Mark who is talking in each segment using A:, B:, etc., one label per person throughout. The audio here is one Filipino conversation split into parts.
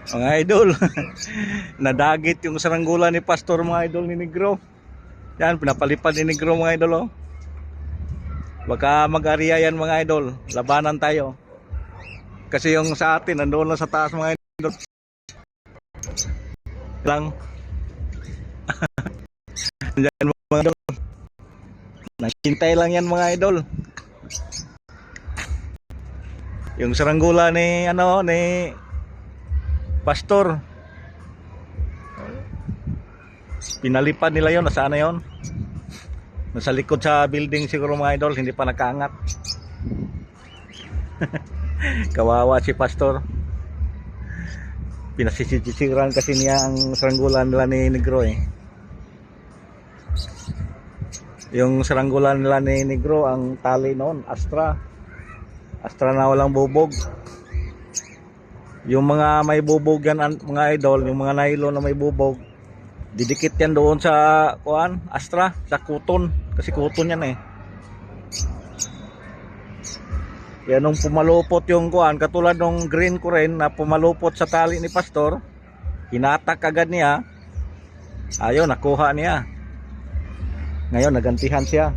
A: Mga idol, nadagit yung saranggola ni Pastor mga idol ni Negro. Yan, pinapalipad ni Negro mga idol oh. Baka mag-ariya yan mga idol, labanan tayo. Kasi yung sa atin, nandoon lang sa taas mga idol. Lang. Diyan mga idol. Naghintay lang yan mga idol. Yung saranggola ni ni Pastor, pinalipad nila yon. Nasaan na yon? Nasa likod sa building siguro mga idol, hindi pa nakaangat. Kawawa si Pastor. Pinasisisiran kasi niya ang saranggola nila ni Negro eh. Yung saranggola nila ni Negro, ang tali noon Astra na walang bubog. Yung mga may bubog yan mga idol, yung mga nylon na may bubog, didikit yan doon sa Astra, sa kuton. Kasi kuton yan eh. Yan nung pumalupot yung katulad nung green ko rin na pumalupot sa tali ni Pastor, hinatak agad niya. Ayun, nakuha niya. Ngayon nagantihan siya.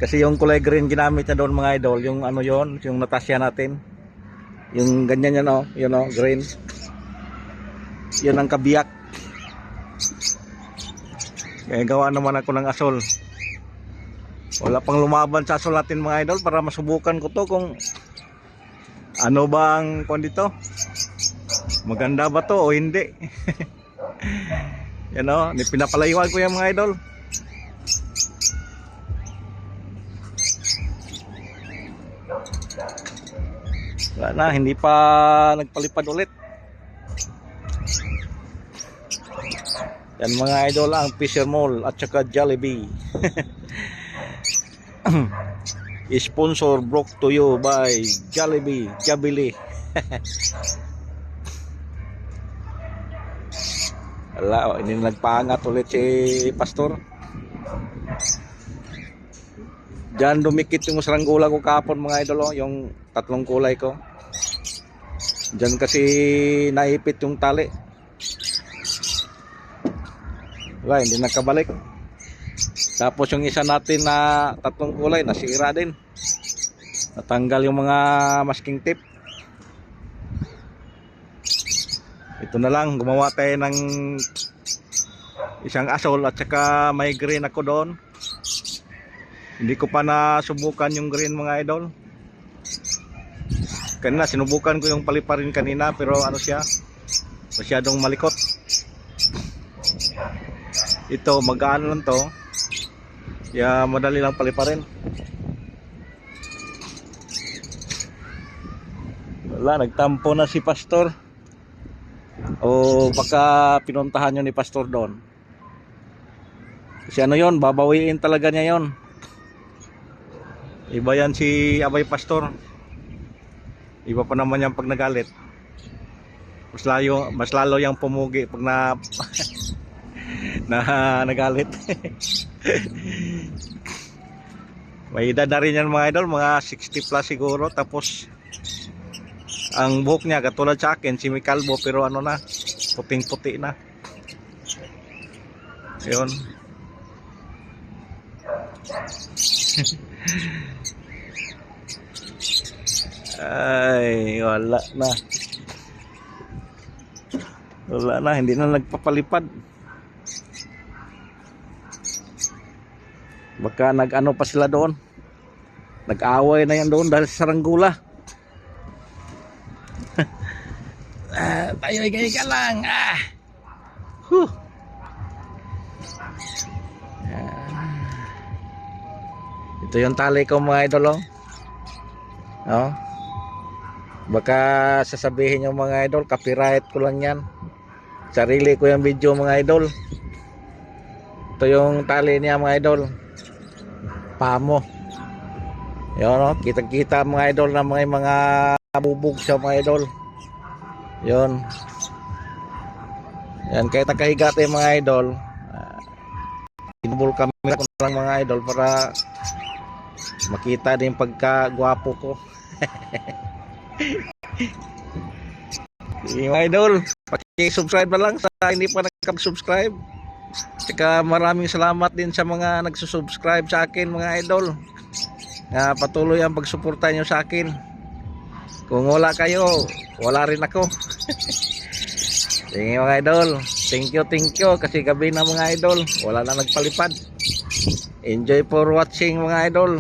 A: Kasi yung kulay green ginamit niya doon mga idol, yung yon, yung natasya natin. Yung ganyan yan oh, yun oh, green. Yun ang kabiyak. Kaya gawa naman ako ng asol. Wala pang lumaban sa asol natin mga idol para masubukan ko to kung ano bang dito. Maganda ba to o hindi? Yan oh, pinapalayuan ko yung mga idol. Wala na, hindi pa nagpalipad ulit. Yan mga idol ang Fisher Mall at saka Jollibee. Sponsor brought to you by Jollibee. Wala, hindi nagpaangat ulit si Pastor. Diyan dumikit yung saranggola ko kahapon mga idol oh, yung tatlong kulay ko. Diyan kasi naipit yung tali. Wala, hindi nakabalik. Tapos yung isa natin na tatlong kulay nasira din. Natanggal yung mga masking tip. Ito na lang, gumawa tayo ng isang asol at saka may green ako doon. Hindi ko pa nasubukan yung green mga idol. Kanina sinubukan ko yung paliparin kanina pero siya, masyadong malikot. Ito mag-ano lang to, kaya madali lang paliparin. Wala, nagtampo na si Pastor. O baka pinuntahan nyo ni Pastor doon. Kasi yon, babawiin talaga niya yon. Iba yan si Abay Pastor. Iba pa naman yan pag nagalit. Mas lalo yang pumugi pag nagalit. May edad na rin yan mga idol, mga 60 plus siguro. Tapos ang buhok niya katulad sa akin, si Mikalbo, pero na, puting-puti na. Yun. Ay, wala na, hindi na nagpapalipad. Baka nag-ano pa sila doon, nag-away na yan doon dahil sa saranggola. Tayo higa lang. Ito yung tali ko mga idol oh. Baka sasabihin yung mga idol, copyright ko lang yan. Sarili ko yung video mga idol. Ito yung tali niya mga idol. Pamo. Yun oh, kita-kita mga idol na mga bubog sa mga idol. Yun. Yan, kahit nakahiga tayo mga idol. Inbol camera ko lang mga idol para makita din pagka gwapo ko. Sige mga idol, paki-subscribe na lang sa hindi pa nakapag-subscribe. Tsaka maraming salamat din sa mga nagsusubscribe sa akin mga idol. Patuloy ang pagsuporta nyo sa akin. Kung wala kayo, wala rin ako. Sige mga idol, thank you kasi gabi na mga idol, wala na nagpalipad. Enjoy for watching mga idol.